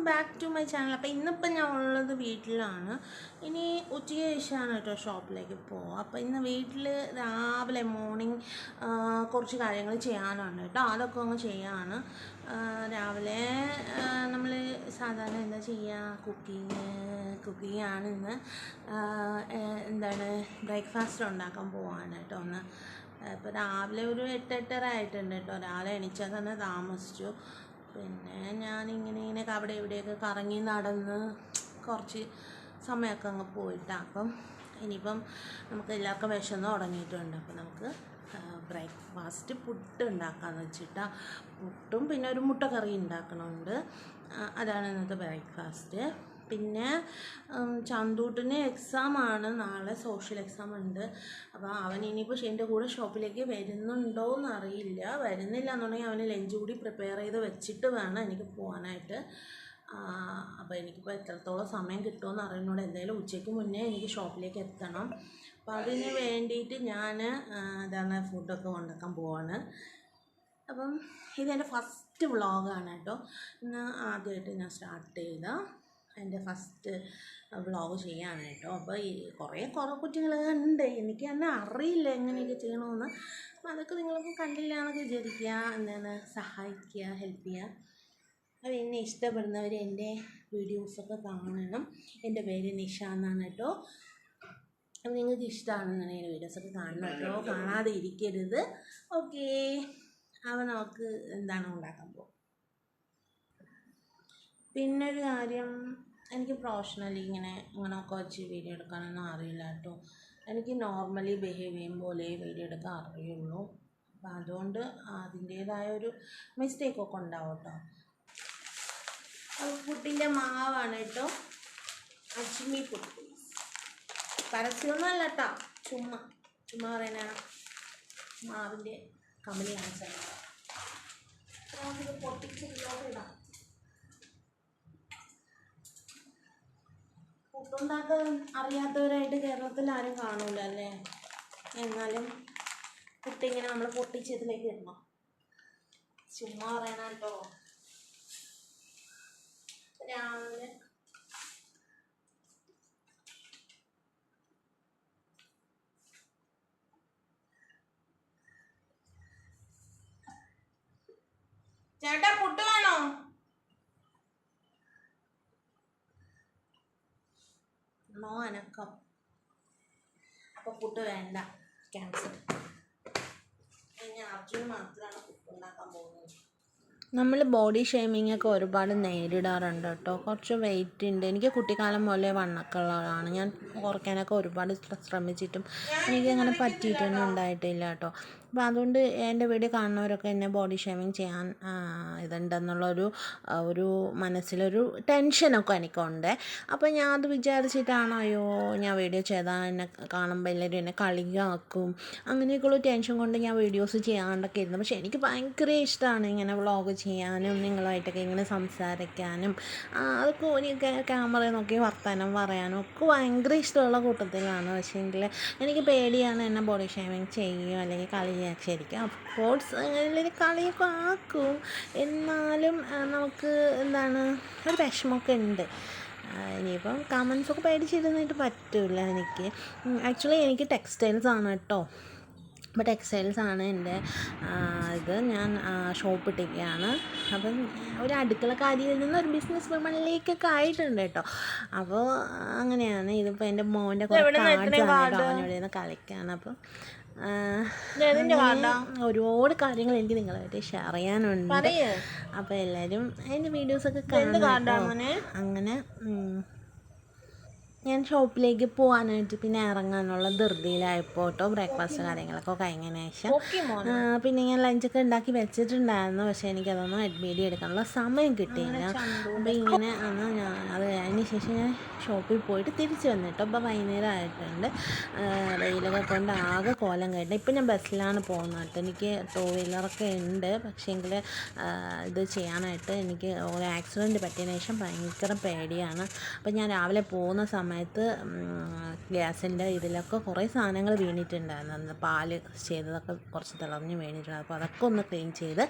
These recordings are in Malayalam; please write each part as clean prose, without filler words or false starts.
Back to my channel. അപ്പോൾ ഇന്നിപ്പോൾ ഞാൻ ഉള്ളത് വീട്ടിലാണ്. ഇനി ഉച്ചയ്ക്ക് ശേഷമാണ് കേട്ടോ ഷോപ്പിലേക്ക് പോവുക. അപ്പോൾ ഇന്ന് വീട്ടിൽ രാവിലെ മോർണിംഗ് കുറച്ച് കാര്യങ്ങൾ ചെയ്യാനുണ്ട് കേട്ടോ. അതൊക്കെ അങ്ങ് ചെയ്യാണ്. രാവിലെ നമ്മൾ സാധാരണ എന്താ ചെയ്യുക, കുക്കിംഗ് ആണ് ഇന്ന്. എന്താണ് ബ്രേക്ക്ഫാസ്റ്റ് ഉണ്ടാക്കാൻ പോവാണ് കേട്ടോ. ഇപ്പോൾ രാവിലെ ഒരു 8-8:30 ആയിട്ടുണ്ട് കേട്ടോ. രാവിലെ എണീച്ചാൽ തന്നെ താമസിച്ചു. പിന്നെ ഞാനിങ്ങനെ അവിടെ ഇവിടെയൊക്കെ കറങ്ങി നടന്ന് കുറച്ച് സമയമൊക്കെ അങ്ങ് പോയിട്ടാണ്. അപ്പം ഇനിയിപ്പം നമുക്ക് എല്ലാവർക്കും വിശന്ന് തുടങ്ങിയിട്ടുണ്ട്. അപ്പം നമുക്ക് ബ്രേക്ക്ഫാസ്റ്റ് പുട്ട് ഉണ്ടാക്കാമെന്ന് വെച്ചിട്ടാണ്. പുട്ടും പിന്നെ ഒരു മുട്ടക്കറി ഉണ്ടാക്കണമുണ്ട്. അതാണ് ഇന്നത്തെ ബ്രേക്ക്ഫാസ്റ്റ്. പിന്നെ ചന്തൂട്ടിന് എക്സാമാണ് നാളെ, സോഷ്യൽ എക്സാം ഉണ്ട്. അപ്പോൾ അവൻ ഇനിയിപ്പോൾ എൻ്റെ കൂടെ ഷോപ്പിലേക്ക് വരുന്നുണ്ടോ എന്നറിയില്ല. വരുന്നില്ല എന്നുണ്ടെങ്കിൽ അവന് ലഞ്ച് കൂടി പ്രിപ്പയർ ചെയ്ത് വെച്ചിട്ട് വേണം എനിക്ക് പോകാനായിട്ട്. അപ്പോൾ എനിക്കിപ്പോൾ എത്രത്തോളം സമയം കിട്ടുമെന്ന് അറിയുന്നതുകൊണ്ട് എന്തായാലും ഉച്ചയ്ക്ക് മുന്നേ എനിക്ക് ഷോപ്പിലേക്ക് എത്തണം. അപ്പോൾ അതിന് വേണ്ടിയിട്ട് ഞാൻ ഇതാണ് ഫുഡൊക്കെ ഉണ്ടാക്കാൻ പോവാണ്. അപ്പം ഇതെൻ്റെ ഫസ്റ്റ് വ്ളോഗാണ് കേട്ടോ. ഇന്ന് ആദ്യമായിട്ട് ഞാൻ സ്റ്റാർട്ട് ചെയ്ത എൻ്റെ ഫസ്റ്റ് വ്ളോഗ് ചെയ്യാണ് കേട്ടോ. അപ്പോൾ ഈ കുറേ കുറ്റങ്ങളൊക്കെ ഉണ്ട്. എനിക്ക് തന്നെ അറിയില്ല എങ്ങനെയൊക്കെ ചെയ്യണമെന്ന്. അപ്പോൾ അതൊക്കെ നിങ്ങളൊക്കെ കണ്ടില്ല എന്നൊക്കെ വിചാരിക്കുക, എന്താണ് സഹായിക്കുക, ഹെൽപ്പ് ചെയ്യുക. അപ്പോൾ എന്നെ ഇഷ്ടപ്പെടുന്നവർ എൻ്റെ വീഡിയോസൊക്കെ കാണണം. എൻ്റെ പേര് നിഷ എന്നാണ് കേട്ടോ. അപ്പോൾ നിങ്ങൾക്ക് ഇഷ്ടമാണെന്നുണ്ടെങ്കിൽ വീഡിയോസൊക്കെ കാണണം കേട്ടോ, കാണാതെ ഇരിക്കരുത്. ഓക്കേ, അപ്പോൾ നമുക്ക് എന്താണ് ഉണ്ടാക്കാൻ പോകും. പിന്നൊരു കാര്യം, എനിക്ക് പ്രൊഫഷണലി ഇങ്ങനെയൊക്കെ വെച്ച് വീഡിയോ എടുക്കാനൊന്നും അറിയില്ല കേട്ടോ. എനിക്ക് നോർമലി ബിഹേവ് ചെയ്യും പോലെ വീഡിയോ എടുക്കാൻ അറിയുള്ളൂ. അപ്പം അതുകൊണ്ട് അതിൻ്റേതായ ഒരു മിസ്റ്റേക്കൊക്കെ ഉണ്ടാവും കേട്ടോ. അത് പുട്ടിൻ്റെ മാവാണ് കേട്ടോ, അജ്മി പുട്ട്. പരസ്യമൊന്നും അല്ല കേട്ടോ, ചുമ്മാ പറയുന്ന മാവിൻ്റെ കമ്പനി കാണിച്ചാൽ നമുക്കിത് പൊട്ടിച്ചിട്ട് ഇടാം. പുട്ടുണ്ടാക്കാൻ അറിയാത്തവരായിട്ട് കേരളത്തിൽ ആരും കാണൂല അല്ലേ. എന്നാലും പുട്ടിങ്ങനെ നമ്മൾ പൊട്ടിച്ചതിലേക്ക് ഇടണം. ചുമ്മാ പറയണ കേട്ടോ. രാവിലെ ചേട്ടാ പുട്ട് വേണോ? നോ അനക്കം. അപ്പോൾ പുട്ട് വേണ്ട, ക്യാൻസൽ. ഇനി അർജുന് മാത്രമാണ് പുട്ട് ഉണ്ടാക്കാൻ പോകുന്നത്. നമ്മൾ ബോഡി ഷേമിംഗ് ഒക്കെ ഒരുപാട് നേരിടാറുണ്ട് കേട്ടോ. കുറച്ച് വെയിറ്റ് ഉണ്ട്. എനിക്ക് കുട്ടിക്കാലം പോലെ വണ്ണക്കുള്ളതാണ്. ഞാൻ കുറയ്ക്കാനൊക്കെ ഒരുപാട് ശ്രമിച്ചിട്ടും എനിക്കങ്ങനെ പറ്റിയിട്ടൊന്നും ഉണ്ടായിട്ടില്ല കേട്ടോ. അപ്പോൾ അതുകൊണ്ട് എൻ്റെ വീഡിയോ കാണുന്നവരൊക്കെ എന്നെ ബോഡി ഷേമിങ് ചെയ്യാൻ ഇതുണ്ടെന്നുള്ളൊരു മനസ്സിലൊരു ടെൻഷനൊക്കെ എനിക്കുണ്ട്. അപ്പോൾ ഞാൻ അത് വിചാരിച്ചിട്ടാണോ അയ്യോ ഞാൻ വീഡിയോ ചെയ്താൽ എന്നെ കാണുമ്പോൾ എല്ലാവരും എന്നെ കളിയാക്കും, അങ്ങനെയൊക്കെയുള്ള ടെൻഷൻ കൊണ്ട് ഞാൻ വീഡിയോസ് ചെയ്യാണ്ടൊക്കെ ഇരുന്നു. പക്ഷേ എനിക്ക് ഭയങ്കര ഇഷ്ടമാണ് ഇങ്ങനെ വ്ളോഗ് ചെയ്യാനും നിങ്ങളുമായിട്ടൊക്കെ ഇങ്ങനെ സംസാരിക്കാനും. അതൊക്കെ എനിക്ക് ക്യാമറയിൽ നോക്കി വർത്തമാനം പറയാനും ഒക്കെ ഭയങ്കര ഇഷ്ടമുള്ള കൂട്ടത്തിലാണ്. പക്ഷേങ്കിൽ എനിക്ക് പേടിയാണ് എന്നെ ബോഡി ഷേമിങ് ചെയ്യും അല്ലെങ്കിൽ ശരിക്കും അഫ്കോഴ്സ് അല്ലെങ്കിൽ കളിയൊക്കെ ആക്കും. എന്നാലും നമുക്ക് എന്താണ് ഒരു വിഷമമൊക്കെ ഉണ്ട്. ഇനിയിപ്പം കമൻസൊക്കെ പേടിച്ചിരുന്നിട്ട് പറ്റില്ല എനിക്ക്. ആക്ച്വലി എനിക്ക് ടെക്സ്റ്റൈൽസ് ആണ് കേട്ടോ. അപ്പോൾ ടെക്സ്റ്റൈൽസാണ് എൻ്റെ ഇത്. ഞാൻ ഷോപ്പ് ഇട്ടിരിക്കുകയാണ്. അപ്പം ഒരു അടുക്കളക്കാരിയിൽ നിന്ന് ഒരു ബിസിനസ് വുമണിലേക്കൊക്കെ ആയിട്ടുണ്ട് കേട്ടോ. അപ്പോൾ അങ്ങനെയാണ്. ഇതിപ്പോൾ എൻ്റെ മോൻ്റെ കുറേ കാർഡ്സാണ് അവനോട് കളിക്കുകയാണ്. അപ്പം ഒരുപാട് കാര്യങ്ങൾ എനിക്ക് നിങ്ങളുമായിട്ട് ഷെയർ ചെയ്യാനുണ്ട്. അപ്പോൾ എല്ലാവരും എൻ്റെ വീഡിയോസൊക്കെ കാണണം. അങ്ങനെ ഞാൻ ഷോപ്പിലേക്ക് പോകാനായിട്ട് പിന്നെ ഇറങ്ങാനുള്ള ധൃതിയിലായപ്പോൾ കേട്ടോ. ബ്രേക്ക്ഫാസ്റ്റ് കാര്യങ്ങളൊക്കെ കഴിഞ്ഞതിന് ശേഷം പിന്നെ ഞാൻ ലഞ്ചൊക്കെ ഉണ്ടാക്കി വെച്ചിട്ടുണ്ടായിരുന്നു. പക്ഷേ എനിക്കതൊന്നും വീഡിയോ എടുക്കാനുള്ള സമയം കിട്ടിയില്ല. അപ്പോൾ ഇങ്ങനെ അത് അതിന് ശേഷം ഞാൻ ഷോപ്പിൽ പോയിട്ട് തിരിച്ച് വന്നിട്ടോ. അപ്പോൾ വൈകുന്നേരം ആയിട്ടുണ്ട്. വെയിലൊക്കെ കൊണ്ട് ആകെ കോലം കേട്ടോ. ഇപ്പം ഞാൻ ബസ്സിലാണ് പോകുന്നത് കേട്ടോ. എനിക്ക് 2 വീലറൊക്കെ ഉണ്ട്. പക്ഷേങ്കിൽ ഇത് ചെയ്യാനായിട്ട് എനിക്ക് ഒരു ആക്സിഡൻറ്റ് പറ്റിയതിന് ശേഷം ഭയങ്കര പേടിയാണ്. അപ്പോൾ ഞാൻ രാവിലെ പോകുന്ന സമയത്ത് സമയത്ത് ഗ്യാസിൻ്റെ ഇതിലൊക്കെ കുറേ സാധനങ്ങൾ വീണിട്ടുണ്ടായിരുന്നു. പാല് ചെയ്തതൊക്കെ കുറച്ച് തിളഞ്ഞ് വീണിട്ടുണ്ടായിരുന്നു. അപ്പോൾ അതൊക്കെ ഒന്ന് ക്ലീൻ ചെയ്ത്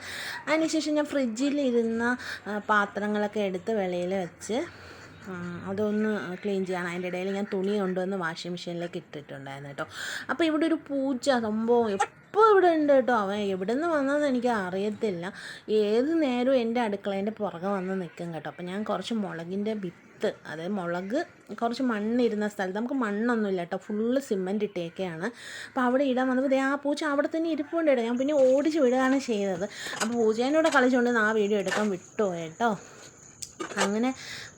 അതിനുശേഷം ഞാൻ ഫ്രിഡ്ജിലിരുന്ന പാത്രങ്ങളൊക്കെ എടുത്ത് വെളിയിൽ വെച്ച് അതൊന്ന് ക്ലീൻ ചെയ്യണം. അതിൻ്റെ ഇടയിൽ ഞാൻ തുണി കൊണ്ടുവന്ന് വാഷിംഗ് മെഷീനിലേക്ക് ഇട്ടിട്ടുണ്ടായിരുന്നു കേട്ടോ. അപ്പോൾ ഇവിടെ ഒരു പൂച്ച സംഭവം എപ്പോൾ ഇവിടെ ഉണ്ട് കേട്ടോ. അവൻ എവിടെ നിന്ന് വന്നതെന്ന് എനിക്ക് അറിയത്തില്ല. ഏത് നേരവും എൻ്റെ അടുക്കളേൻ്റെ പുറകെ വന്ന് നിൽക്കും കേട്ടോ. അപ്പോൾ ഞാൻ കുറച്ച് മുളകിൻ്റെ വിത്ത്, അതായത് മുളക് കുറച്ച് മണ്ണിരുന്ന സ്ഥലത്ത്, നമുക്ക് മണ്ണൊന്നുമില്ല കേട്ടോ, ഫുള്ള് സിമെൻറ്റ് ഇട്ടേക്കെയാണ്. അപ്പോൾ അവിടെ ഇടാൻ വന്നപ്പോൾ ആ പൂച്ച അവിടെ തന്നെ ഇരിപ്പുണ്ട് കേട്ടോ. ഞാൻ പിന്നെ ഓടിച്ച് വിടുകയാണ് ചെയ്തത്. അപ്പോൾ പൂച്ചേനോട് കളിച്ചുകൊണ്ട് ആ വീഡിയോ എടുക്കാൻ വിട്ടുപോയി കേട്ടോ. അങ്ങനെ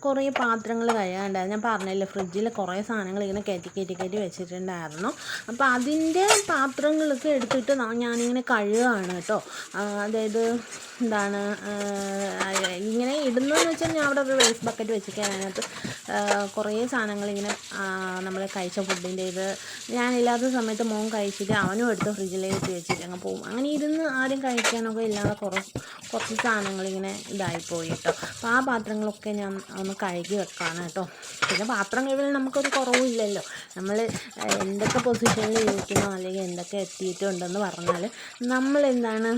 കുറേ പാത്രങ്ങൾ കഴുകാനുണ്ടായിരുന്നു. ഞാൻ പറഞ്ഞില്ലേ, ഫ്രിഡ്ജിൽ കുറേ സാധനങ്ങൾ ഇങ്ങനെ കയറ്റി വെച്ചിട്ടുണ്ടായിരുന്നു. അപ്പോൾ അതിൻ്റെ പാത്രങ്ങളൊക്കെ എടുത്തിട്ട് ഞാനിങ്ങനെ കഴുകുകയാണ് കേട്ടോ. അതായത് എന്താണ് ഇങ്ങനെ ഇടുന്നതെന്ന് വെച്ചാൽ ഞാൻ അവിടെ ഒരു വേസ്റ്റ് ബക്കറ്റ് വെച്ചിരിക്കുകയാണ്. അതിനകത്ത് കുറേ സാധനങ്ങളിങ്ങനെ നമ്മൾ കഴിച്ച ഫുഡിൻ്റെ ഇത് ഞാനില്ലാത്ത സമയത്ത് മോൻ കഴിച്ചിട്ട് അവനും എടുത്ത് ഫ്രിഡ്ജിലേക്ക് വെച്ചിട്ട് അങ്ങ് പോകും. അങ്ങനെ ഇരുന്ന് ആരും കഴിക്കാനൊക്കെ ഇല്ലാതെ കുറച്ച് സാധനങ്ങളിങ്ങനെ ഇതായിപ്പോയി കേട്ടോ. അപ്പോൾ ആ പാത്രങ്ങളൊക്കെ ഞാൻ ഒന്ന് കഴുകി വെക്കാണ് കേട്ടോ. പിന്നെ പാത്രം കഴുകൽ നമുക്കൊരു കുറവില്ലല്ലോ. നമ്മൾ എന്തൊക്കെ പൊസിഷനിൽ ഇരിക്കണോ അല്ലെങ്കിൽ എന്തൊക്കെ എത്തിയിട്ടുണ്ടെന്ന് പറഞ്ഞാൽ നമ്മളെന്താണ്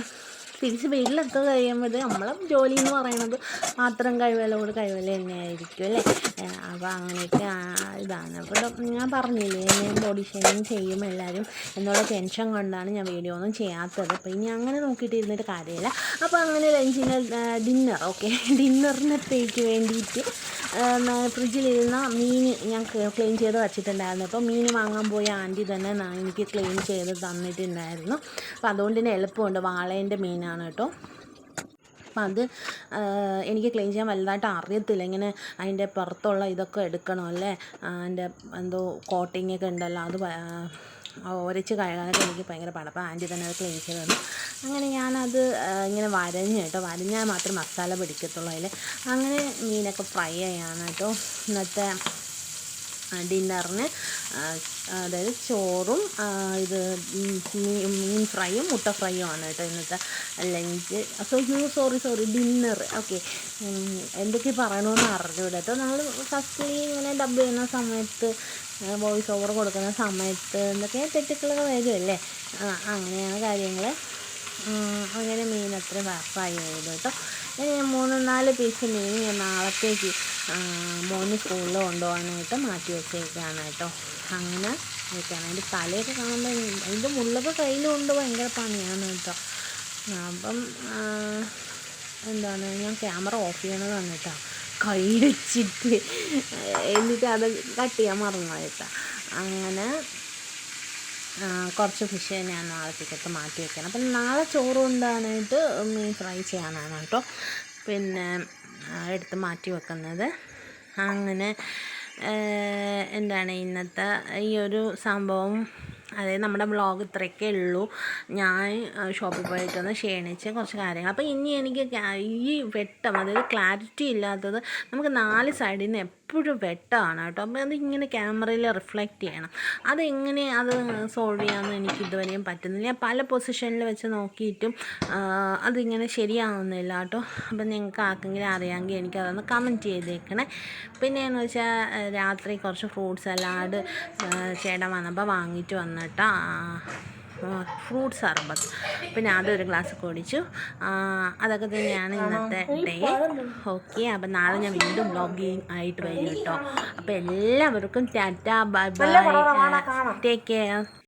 തിരിച്ച് വീട്ടിലൊക്കെ കഴിയുമ്പോൾ നമ്മളെ ജോലി എന്ന് പറയുന്നത് പാത്രം കഴിവലോട് തന്നെയായിരിക്കും അല്ലേ. അപ്പോൾ അങ്ങനെയൊക്കെ ഇതാണ്. അപ്പോൾ ഞാൻ പറഞ്ഞില്ലേ, ഞാൻ ബോഡി ഷേവിങ് ചെയ്യും എല്ലാവരും എന്നുള്ള ടെൻഷൻ കൊണ്ടാണ് ഞാൻ വീഡിയോ ഒന്നും ചെയ്യാത്തത്. അപ്പോൾ ഇനി അങ്ങനെ നോക്കിയിട്ട് ഇരുന്നിട്ട് കാര്യമില്ല. അപ്പോൾ അങ്ങനെ ലഞ്ചിന് ഡിന്നറിനത്തേക്ക് വേണ്ടിയിട്ട് ഫ്രിഡ്ജിലിരുന്ന മീൻ ഞാൻ ക്ലീൻ ചെയ്ത് വച്ചിട്ടുണ്ടായിരുന്നു. അപ്പോൾ മീൻ വാങ്ങാൻ പോയ ആൻറ്റി തന്നെ എനിക്ക് ക്ലീൻ ചെയ്ത് തന്നിട്ടുണ്ടായിരുന്നു. അപ്പോൾ അതുകൊണ്ട് തന്നെ എളുപ്പമുണ്ട്. വാളേൻ്റെ മീനാണ് കേട്ടോ. അപ്പം അത് എനിക്ക് ക്ലീൻ ചെയ്യാൻ വലുതായിട്ട് അറിയത്തില്ല. ഇങ്ങനെ അതിൻ്റെ പുറത്തുള്ള ഇതൊക്കെ എടുക്കണം അല്ലേ, അതിൻ്റെ എന്തോ കോട്ടിങ്ങൊക്കെ ഉണ്ടല്ലോ, അത് ഉരച്ച് കഴുകാനൊക്കെ എനിക്ക് ഭയങ്കര പാടാണ്. അപ്പോൾ ആൻറ്റി തന്നെ അത് ക്ലീൻ ചെയ്ത് തന്നു. അങ്ങനെ ഞാനത് ഇങ്ങനെ വരഞ്ഞാൽ മാത്രമേ മസാല പിടിക്കത്തുള്ളൂ അതിൽ. അങ്ങനെ മീനൊക്കെ ഫ്രൈ ചെയ്യാണ് കേട്ടോ. ഇന്നത്തെ ഡിന്നറിന് അതായത് ചോറും ഇത് മീൻ ഫ്രൈയും മുട്ട ഫ്രൈയും ആണ് കേട്ടോ ഇന്നത്തെ ലഞ്ച്. Sorry dinner. ഓക്കെ, എന്തൊക്കെ പറയണമെന്ന് അറിഞ്ഞൂടെ കേട്ടോ. നമ്മൾ ഫസ്റ്റ്ലി ഇങ്ങനെ ഡബ് ചെയ്യുന്ന സമയത്ത്, വോയിസ് ഓവർ കൊടുക്കുന്ന സമയത്ത് എന്തൊക്കെ തെറ്റുകളൊക്കെ വരുമല്ലേ. അങ്ങനെയാണ് കാര്യങ്ങൾ. അങ്ങനെ മീൻ അത്ര ഫ്രൈ ചെയ്തു കേട്ടോ. ഇനി 3-4 പീസ് മീൻ ഞാൻ നാളത്തേക്ക് മോന് സ്കൂളിൽ കൊണ്ടുപോകാനായിട്ട് മാറ്റി വെച്ചേക്കാണ് കേട്ടോ. അങ്ങനെ വെക്കാണ്. അതിൻ്റെ തലയൊക്കെ കാണുമ്പോൾ അതിൻ്റെ മുള്ളൊക്കെ കയ്യിലുണ്ട്, ഭയങ്കര പണിയാണ് കേട്ടോ. അപ്പം എന്താണ്, ഞാൻ ക്യാമറ ഓഫ് ചെയ്യണതാണ് കേട്ടോ, കൈ വെച്ചിട്ട്. എന്നിട്ട് അത് കട്ട് ചെയ്യാൻ മറന്നു കേട്ടോ. അങ്ങനെ കുറച്ച് ഫിഷ് ഞാൻ നാളത്തേക്കൊക്കെ മാറ്റി വെക്കണം. അപ്പം നാളെ ചോറ് കൊണ്ടാനായിട്ട് മീൻ ഫ്രൈ ചെയ്യാനാണ് കേട്ടോ പിന്നെ എടുത്ത് മാറ്റി വെക്കുന്നത്. അങ്ങനെ എന്താണ് ഇന്നത്തെ ഈ ഒരു സംഭവം. അതായത് നമ്മുടെ വ്ളോഗ് ഇത്രയൊക്കെ ഉള്ളൂ. ഞാൻ ഷോപ്പിൽ പോയിട്ടൊന്ന് ക്ഷീണിച്ച് കുറച്ച് കാര്യങ്ങൾ. അപ്പോൾ ഇനി എനിക്ക് ഈ വെട്ടം, അതായത് ക്ലാരിറ്റി ഇല്ലാത്തത്, നമുക്ക് 4 സൈഡിൽ നിന്ന് എപ്പോഴും വെട്ടമാണ് കേട്ടോ. അപ്പോൾ അത് ഇങ്ങനെ ക്യാമറയിൽ റിഫ്ലക്റ്റ് ചെയ്യണം. അതെങ്ങനെ അത് സോൾവ് ചെയ്യാമെന്ന് എനിക്ക് ഇതുവരെയും പറ്റുന്നില്ല. ഞാൻ പല പൊസിഷനിൽ വെച്ച് നോക്കിയിട്ടും അതിങ്ങനെ ശരിയാവുന്നില്ല കേട്ടോ. അപ്പം നിങ്ങൾക്ക് ആർക്കെങ്കിലും അറിയാമെങ്കിൽ എനിക്കതൊന്ന് കമൻറ്റ് ചെയ്തേക്കണേ. പിന്നെയെന്ന് വെച്ചാൽ രാത്രി കുറച്ച് ഫ്രൂട്ട് സലാഡ് ചേട്ടൻ വന്നപ്പോൾ വാങ്ങിയിട്ട് വന്നിട്ടാ, ഫ്രൂട്ട് സർബത്ത്, പിന്നെ അതൊരു ഗ്ലാസ് കുടിച്ചു. അതൊക്കെ തന്നെയാണ് ഇന്നത്തെ ഡേ. ഓക്കെ, അപ്പം നാളെ ഞാൻ വീണ്ടും വ്ളോഗിങ് ആയിട്ട് വരും കേട്ടോ. അപ്പോൾ എല്ലാവർക്കും Tata, bye bye, take care.